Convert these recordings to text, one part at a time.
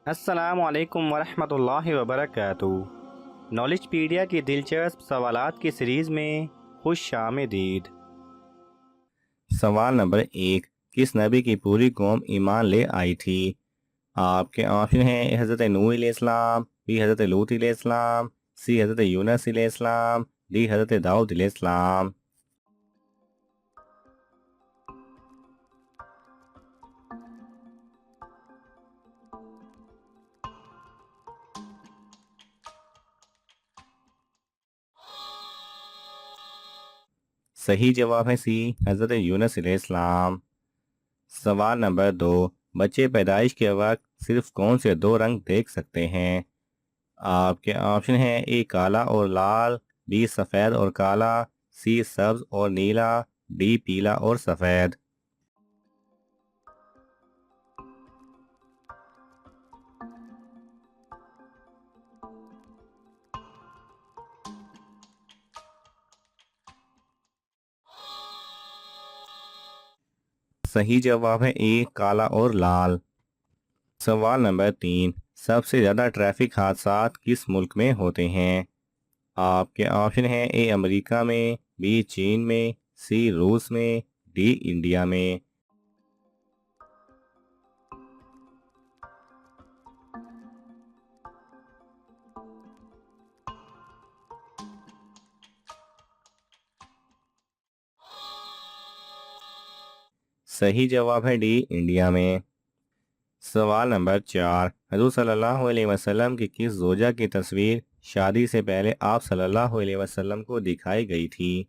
السلام علیکم ورحمۃ اللہ وبرکاتہ۔ نالج پیڈیا کی دلچسپ سوالات کی سیریز میں خوش آمدید۔ سوال نمبر 1، کس نبی کی پوری قوم ایمان لے آئی تھی؟ آپ کے آپشن ہیں حضرت نوح علیہ السلام، بی حضرت لوط علیہ السلام، سی حضرت یونس علیہ السلام، ڈی حضرت داؤد علیہ السلام۔ صحیح جواب ہے سی حضرت یونس علیہ السلام۔ سوال نمبر 2، بچے پیدائش کے وقت صرف کون سے 2 رنگ دیکھ سکتے ہیں؟ آپ کے آپشن ہیں اے کالا اور لال، بی سفید اور کالا، سی سبز اور نیلا، ڈی پیلا اور سفید۔ صحیح جواب ہے اے کالا اور لال۔ سوال نمبر 3، سب سے زیادہ ٹریفک حادثات کس ملک میں ہوتے ہیں؟ آپ کے آپشن ہیں اے امریکہ میں، بی چین میں، سی روس میں، ڈی انڈیا میں۔ صحیح جواب ہے ڈی انڈیا میں۔ سوال نمبر 4، حضور صلی اللہ علیہ وسلم کی کس زوجہ کی تصویر شادی سے پہلے آپ صلی اللہ علیہ وسلم کو دکھائی گئی تھی؟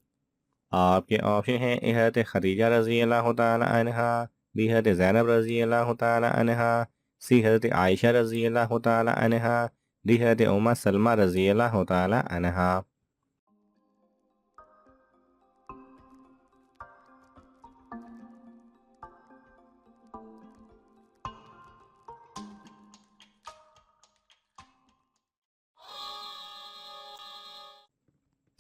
آپ کے آپشن ہیں اے حضرت خدیجہ رضی اللہ تعالی عنہا، بی حضرت زینب رضی اللہ تعالی عنہا، سی حضرت عائشہ رضی اللہ تعالی عنہا، ڈی حضرت ام سلمہ رضی اللہ تعالی عنہا۔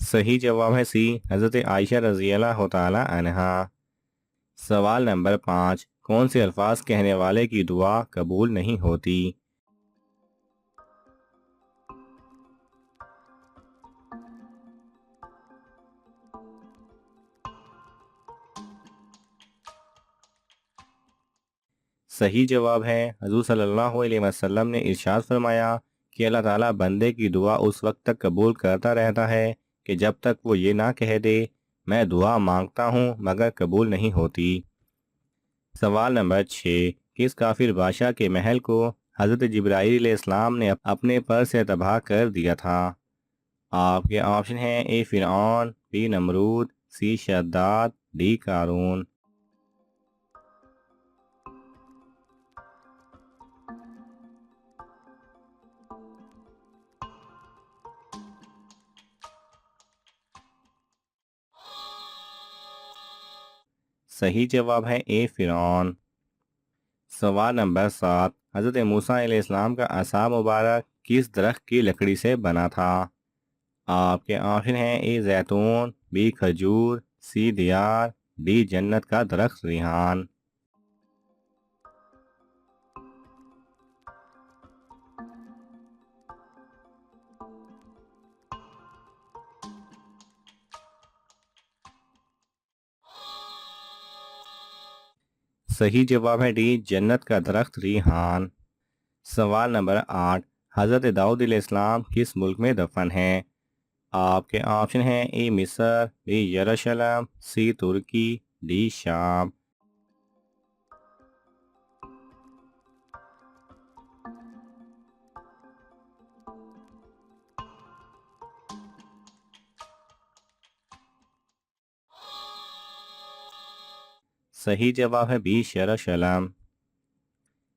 صحیح جواب ہے سی حضرت عائشہ رضی اللہ تعالی عنہا۔ سوال نمبر 5، کون سے الفاظ کہنے والے کی دعا قبول نہیں ہوتی؟ صحیح جواب ہے حضور صلی اللہ علیہ وسلم نے ارشاد فرمایا کہ اللہ تعالیٰ بندے کی دعا اس وقت تک قبول کرتا رہتا ہے کہ جب تک وہ یہ نہ کہہ دے میں دعا مانگتا ہوں مگر قبول نہیں ہوتی۔ سوال نمبر 6، کس کافر بادشاہ کے محل کو حضرت جبرائیل علیہ السلام نے اپنے پر سے تباہ کر دیا تھا؟ آپ کے آپشن ہیں اے فرعون، be Nimrod, C Shaddad, D قارون۔ صحیح جواب ہے اے فرعون۔ سوال نمبر 7، حضرت موسیٰ علیہ السلام کا عصا مبارک کس درخت کی لکڑی سے بنا تھا؟ آپ کے آپشن ہیں اے زیتون، بی کھجور، سی دیار، ڈی جنت کا درخت ریحان۔ صحیح جواب ہے ڈی جنت کا درخت ریحان۔ سوال نمبر 8، حضرت داؤد علیہ السلام کس ملک میں دفن ہیں؟ آپ کے آپشن ہیں اے مصر، be Jerusalem, C Turkey, D شام۔ صحیح جواب ہے بی یروشلم۔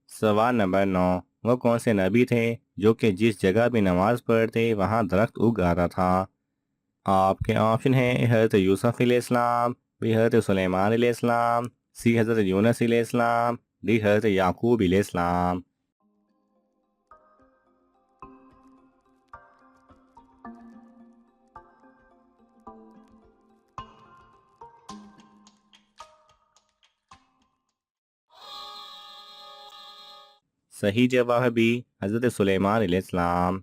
سوال نمبر 9، وہ کون سے نبی تھے جو کہ جس جگہ بھی نماز پڑھتے وہاں درخت اگ آتا تھا؟ آپ کے آپشن ہیں حضرت یوسف علیہ السلام، بی حضرت سلیمان علیہ السلام، سی حضرت یونس علیہ السلام، ڈی حضرت یعقوب علیہ السلام۔ صحیح جواب ہے بی حضرت سلیمان علیہ السلام۔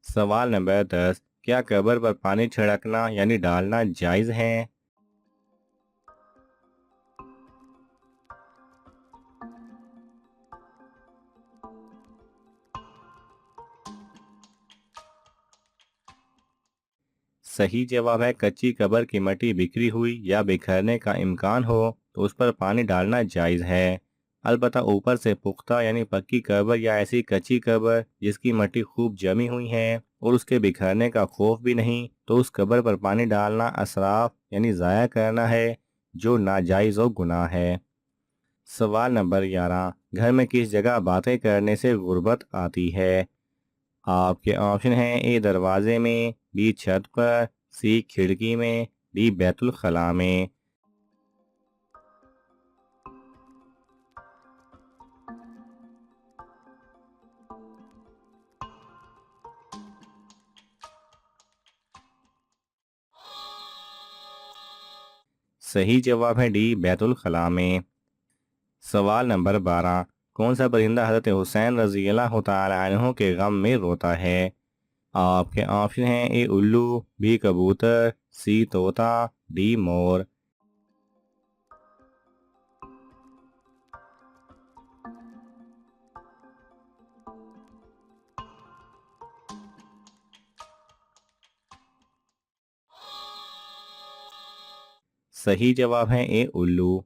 سوال نمبر 10، کیا قبر پر پانی چھڑکنا یعنی ڈالنا جائز ہے؟ صحیح جواب ہے کچی قبر کی مٹی بکھری ہوئی یا بکھرنے کا امکان ہو تو اس پر پانی ڈالنا جائز ہے، البتہ اوپر سے پختہ یعنی پکی قبر یا ایسی کچی قبر جس کی مٹی خوب جمی ہوئی ہے اور اس کے بکھرنے کا خوف بھی نہیں تو اس قبر پر پانی ڈالنا اسراف یعنی ضائع کرنا ہے، جو ناجائز و گناہ ہے۔ سوال نمبر 11، گھر میں کس جگہ باتیں کرنے سے غربت آتی ہے؟ آپ کے آپشن ہیں اے دروازے میں، بی چھت پر، سی کھڑکی میں، ڈی بیت الخلاء میں۔ صحیح جواب ہے ڈی بیت الخلاء میں۔ سوال نمبر 12، کون سا پرندہ حضرت حسین رضی اللہ تعالی عنہ کے غم میں روتا ہے؟ آپ کے آپشن ہیں اے الو، بی کبوتر، سی طوطا، ڈی مور۔ صحیح جواب ہے اے الو۔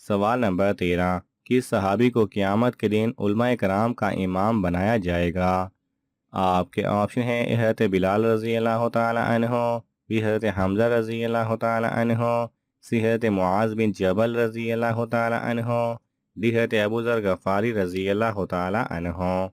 سوال نمبر 13، کس صحابی کو قیامت کے دن علماء کرام کا امام بنایا جائے گا؟ آپ کے آپشن ہیں اے حضرت بلال رضی اللہ تعالی عنہ، بی حضرت حمزہ رضی اللہ تعالی عنہ، سی حضرت معاذ بن جبل رضی اللہ تعالی عنہ، ڈی حضرت ابو ذر غفاری رضی اللہ تعالی عنہ۔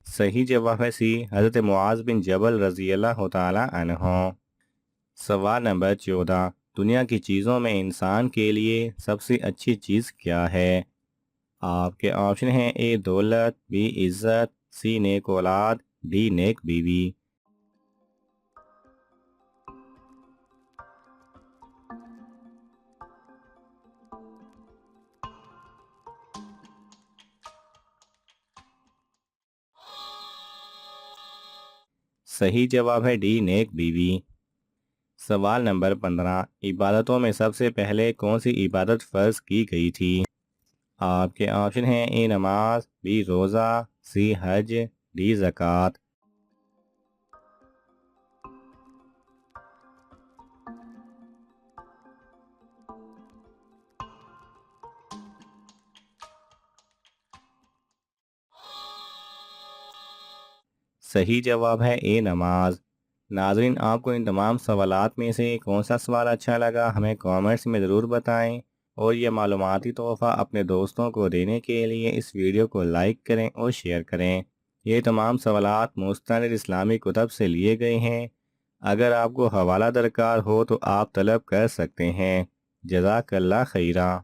صحیح جواب ہے سی حضرت معاذ بن جبل رضی اللہ تعالی عنہ۔ سوال نمبر 14، دنیا کی چیزوں میں انسان کے لیے سب سے اچھی چیز کیا ہے؟ آپ کے آپشن ہیں اے دولت، بی عزت، سی نیک اولاد، ڈی نیک بیوی۔ صحیح جواب ہے ڈی نیک بیوی۔ سوال نمبر 15، عبادتوں میں سب سے پہلے کون سی عبادت فرض کی گئی تھی؟ آپ کے آپشن ہیں اے نماز، بی روزہ، سی حج، ڈی زکوٰۃ۔ صحیح جواب ہے اے نماز۔ ناظرین، آپ کو ان تمام سوالات میں سے کون سا سوال اچھا لگا ہمیں کامنٹس میں ضرور بتائیں، اور یہ معلوماتی تحفہ اپنے دوستوں کو دینے کے لیے اس ویڈیو کو لائک کریں اور شیئر کریں۔ یہ تمام سوالات مستند اسلامی کتب سے لیے گئے ہیں، اگر آپ کو حوالہ درکار ہو تو آپ طلب کر سکتے ہیں۔ جزاک اللہ خیرہ۔